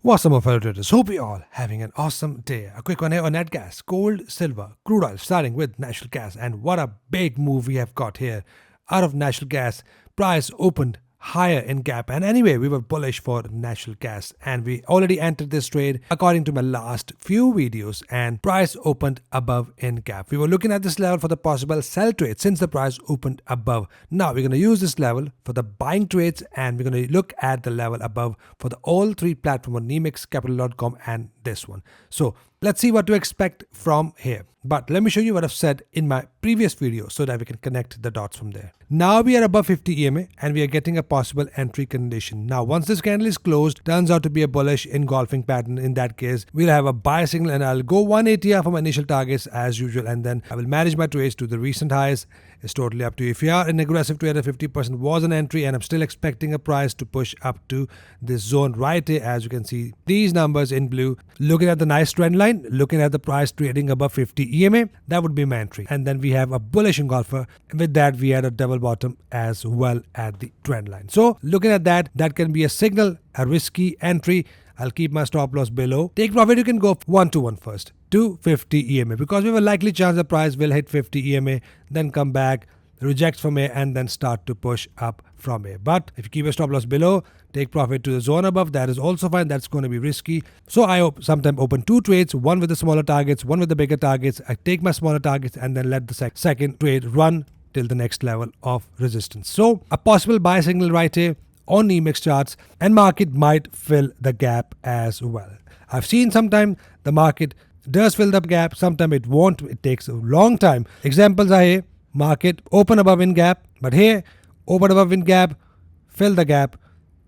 What's up, my fellow traders? Hope you all having an awesome day. A quick one here on net gas, gold, silver, crude oil, starting with natural gas. And what a big move we have got here out of natural gas. Price opened higher in gap, and anyway we were bullish for natural gas, and we already entered this trade according to my last few videos, and price opened above in gap. We were looking at this level for the possible sell trade since the price opened above. Now we're going to use this level for the buying trades, and we're going to look at the level above for the all three platforms on nemexcapital.com and this one. So let's see what to expect from here. But let me show you what I've said in my previous video so that we can connect the dots from there. Now we are above 50 EMA and we are getting a possible entry condition. Now once this candle is closed, turns out to be a bullish engulfing pattern. In that case, we'll have a buy signal and I'll go 180 for my initial targets as usual, and then I will manage my trades to the recent highs. It's totally up to you. If you are an aggressive trader, 50% was an entry, and I'm still expecting a price to push up to this zone right here. As you can see, these numbers in blue, looking at the nice trend line, looking at the price trading above 50 EMA, that would be my entry. And then we have a bullish engulfer. With that, we had a double bottom as well at the trend line. So looking at that, that can be a signal, a risky entry. I'll keep my stop loss below. Take profit, you can go 1-to-1 first to 50 EMA, because we have a likely chance the price will hit 50 EMA, then come back, reject from here, and then start to push up from here. But if you keep your stop loss below, take profit to the zone above, that is also fine. That's going to be risky. So I sometimes open two trades, one with the smaller targets, one with the bigger targets. I take my smaller targets and then let the second trade run till the next level of resistance. So a possible buy signal right here on Nemex charts, and market might fill the gap as well. I've seen sometimes the market does fill the gap, sometimes it won't. It takes a long time. Examples are here. Market open above in gap, but here open above in gap, fill the gap,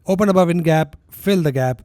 open above in gap, fill the gap,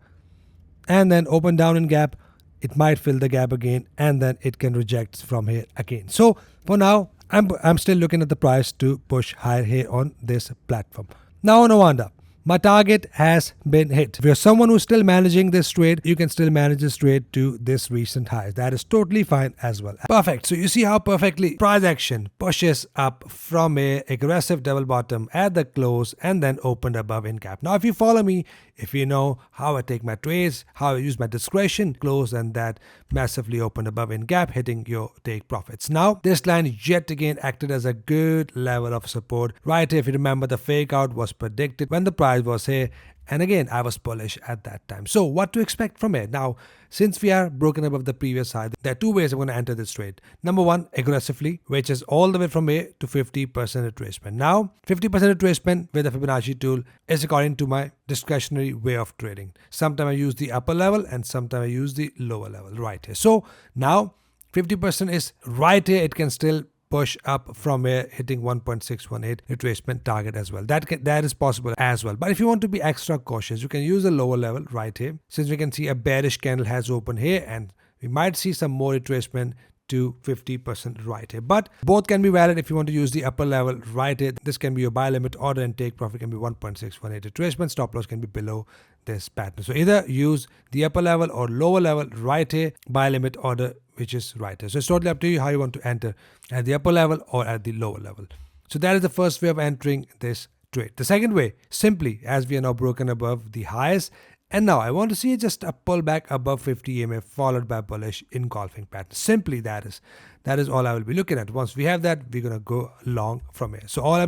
and then open down in gap. It might fill the gap again, and then it can reject from here again. So for now, I'm still looking at the price to push higher here on this platform. Now no wonder, my target has been hit. If you're someone who's still managing this trade, you can still manage this trade to this recent highs. That is totally fine as well. Perfect. So you see how perfectly price action pushes up from a aggressive double bottom at the close and then opened above in gap. Now if you follow me, if you know how I take my trades, how I use my discretion, close and that massively opened above in gap, hitting your take profits. Now this line yet again acted as a good level of support. Right here, if you remember, the fake out was predicted when the price was here, and again I was bullish at that time. So what to expect from here? Now since we are broken above the previous high, there are two ways I'm going to enter this trade. Number one, aggressively, which is all the way from here to 50% retracement. Now 50% retracement with the Fibonacci tool is according to my discretionary way of trading. Sometimes I use the upper level and sometimes I use the lower level right here. So now 50% is right here. It can still push up from here, hitting 1.618 retracement target as well. That is possible as well. But if you want to be extra cautious, you can use the lower level right here. Since we can see a bearish candle has opened here, and we might see some more retracement to 50% right here. But both can be valid. If you want to use the upper level right here, this can be your buy limit order, and take profit can be 1.618 retracement. Stop loss can be below this pattern. So either use the upper level or lower level right here, buy limit order, which is right here. So it's totally up to you how you want to enter, at the upper level or at the lower level. So that is the first way of entering this trade. The second way, simply as we are now broken above the highs, and now I want to see just a pullback above 50 EMA followed by bullish engulfing pattern. Simply that is all I will be looking at. Once we have that, we're gonna go long from here. So all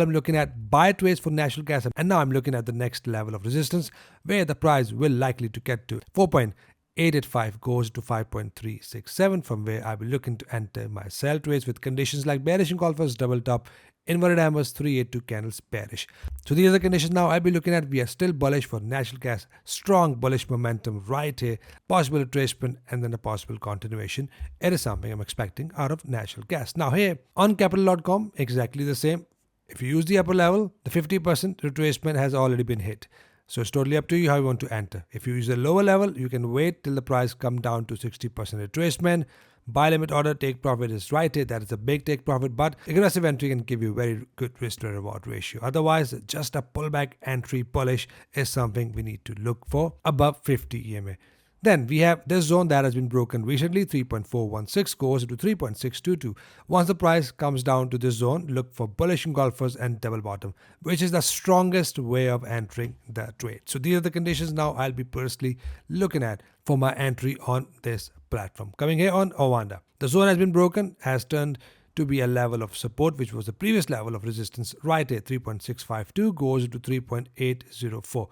I'm looking at buy trades for natural gas, and now I'm looking at the next level of resistance where the price will likely to get to 4.885 goes to 5.367, from where I'll be looking to enter my sell trades with conditions like bearish engulfers, double top, inverted hammers, 382 candles bearish. So these are the conditions now I'll be looking at. We are still bullish for natural gas, strong bullish momentum right here, possible retracement, and then a possible continuation. It is something I'm expecting out of natural gas. Now here on capital.com, exactly the same. If you use the upper level, the 50% retracement has already been hit. So it's totally up to you how you want to enter. If you use the lower level, you can wait till the price come down to 60% retracement. Buy limit order, take profit is right here. That is a big take profit, but aggressive entry can give you very good risk to reward ratio. Otherwise, just a pullback entry bullish is something we need to look for above 50 EMA. Then we have this zone that has been broken recently, 3.416 goes to 3.622. Once the price comes down to this zone, look for bullish engulfers and double bottom, which is the strongest way of entering the trade. So these are the conditions now I'll be personally looking at for my entry on this platform. Coming here on Ovanda, the zone has been broken, has turned to be a level of support, which was the previous level of resistance right here, 3.652 goes to 3.804.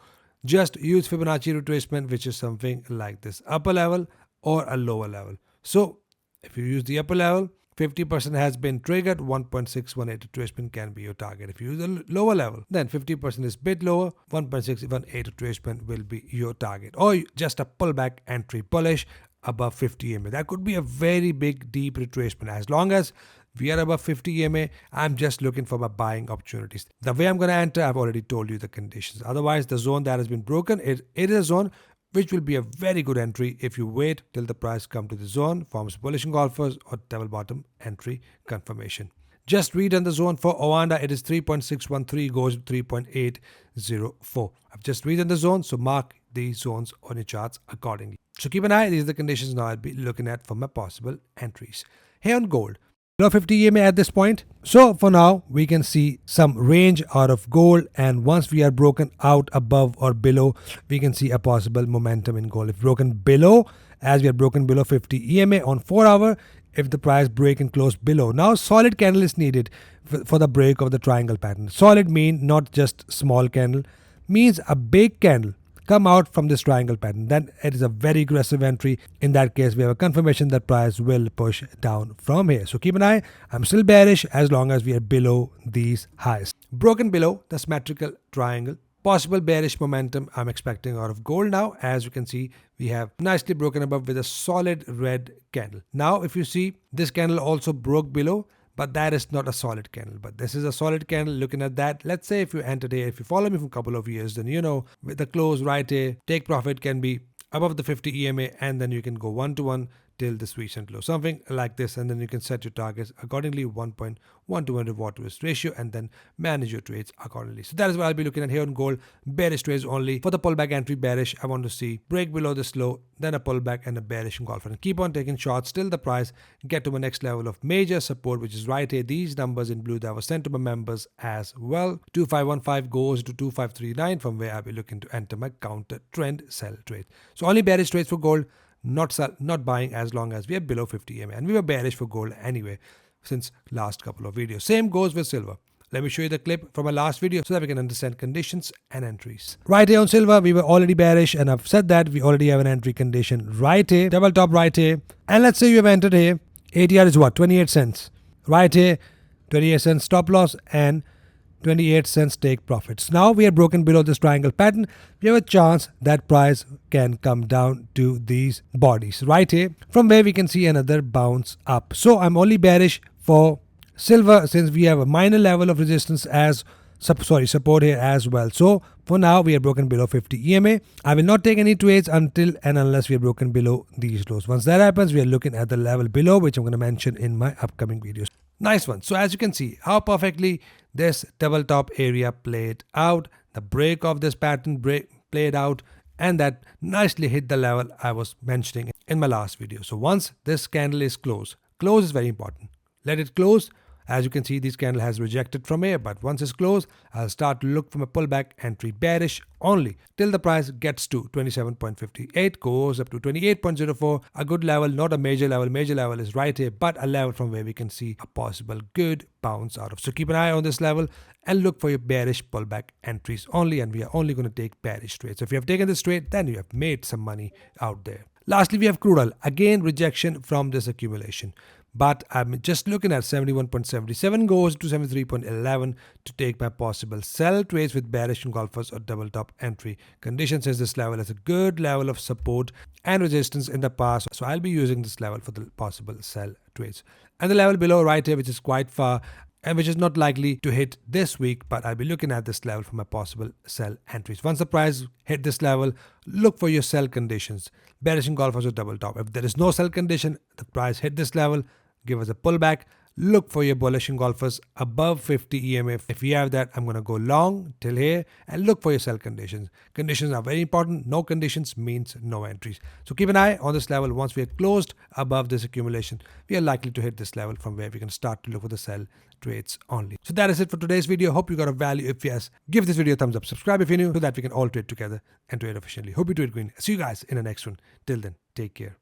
Just use Fibonacci retracement, which is something like this upper level or a lower level. So if you use the upper level, 50% has been triggered, 1.618 retracement can be your target. If you use a lower level, then 50% is bit lower, 1.618 retracement will be your target. Or just a pullback entry bullish above 50 EMA. That could be a very big deep retracement. As long as we are above 50 EMA, I'm just looking for my buying opportunities. The way I'm going to enter, I've already told you the conditions. Otherwise, the zone that has been broken, it is a zone which will be a very good entry if you wait till the price come to the zone, forms bullish engulfers or double bottom entry confirmation. Just read on the zone for Ovanda, it is 3.613 goes to 3.804. I've just read on the zone, so mark these zones on your charts accordingly. So keep an eye, these are the conditions now I'll be looking at for my possible entries. Here on gold, below 50 EMA at this point. So for now, we can see some range out of gold, and once we are broken out above or below, we can see a possible momentum in gold. If broken below, as we are broken below 50 EMA on 4 hour, if the price break and close below. Now solid candle is needed for the break of the triangle pattern. Solid mean not just small candle, means a big candle come out from this triangle pattern. Then it is a very aggressive entry. In that case, we have a confirmation that price will push down from here. So keep an eye. I'm still bearish as long as we are below these highs. Broken below the symmetrical triangle. Possible bearish momentum I'm expecting out of gold now. As you can see, we have nicely broken above with a solid red candle. Now, if you see, this candle also broke below, but that is not a solid candle. But this is a solid candle. Looking at that, let's say if you entered here, if you follow me for a couple of years, then you know with the close right here, take profit can be above the 50 EMA, and then you can go 1-to-1 till this recent low, something like this, and then you can set your targets accordingly, 1.1 to 1 reward to risk ratio, and then manage your trades accordingly. So that is what I'll be looking at here on gold. Bearish trades only. For the pullback entry, bearish, I want to see break below this low, then a pullback and a bearish engulfer, and keep on taking shots till the price get to my next level of major support, which is right here. These numbers in blue that was sent to my members as well. 2515 goes to 2539, from where I'll be looking to enter my counter trend sell trade. So only bearish trades for gold. Not buying as long as we are below 50 EMA, and we were bearish for gold anyway since last couple of videos. Same goes with silver. Let me show you the clip from my last video so that we can understand conditions and entries. Right here on silver, we were already bearish, and I've said that we already have an entry condition right here, double top right here, and let's say you have entered here. ATR is what? 28 cents. Right here, 28 cents stop loss and 28 cents take profits. Now we are broken below this triangle pattern. We have a chance that price can come down to these bodies right here, from where we can see another bounce up. So I'm only bearish for silver since we have a minor level of resistance as support here as well. So for now we are broken below 50 EMA. I will not take any trades until and unless we are broken below these lows. Once that happens, we are looking at the level below, which I'm going to mention in my upcoming videos. Nice one. So as you can see how perfectly this double top area played out, the break of this pattern played out, and that nicely hit the level I was mentioning in my last video. So once this candle is close is very important. Let it close. As you can see, this candle has rejected from here, but once it's closed, I'll start to look from a pullback entry bearish only till the price gets to 27.58, goes up to 28.04, a good level, not a major level. Major level is right here, but a level from where we can see a possible good bounce out of. So keep an eye on this level and look for your bearish pullback entries only, and we are only going to take bearish trades. So if you have taken this trade, then you have made some money out there. Lastly, we have crude oil. Again, rejection from this accumulation. But I'm just looking at 71.77 goes to 73.11 to take my possible sell trades with bearish engulfers or double top entry. Condition says this level is a good level of support and resistance in the past. So I'll be using this level for the possible sell trades. And the level below right here, which is quite far and which is not likely to hit this week, but I'll be looking at this level for my possible sell entries. Once the price hit this level, look for your sell conditions. Bearish engulfers or double top. If there is no sell condition, the price hit this level, give us a pullback, Look for your bullish engulfers above 50 EMA. If you have that, I'm going to go long till here and look for your sell conditions. Conditions are very important. No conditions means no entries. So keep an eye on this level. Once we are closed above this accumulation, we are likely to hit this level from where we can start to look for the sell trades only. So that is it for today's video. Hope you got a value. If yes, give this video a thumbs up. Subscribe if you're new so that we can all trade together and trade efficiently. Hope you trade green. See you guys in the next one. Till then, take care.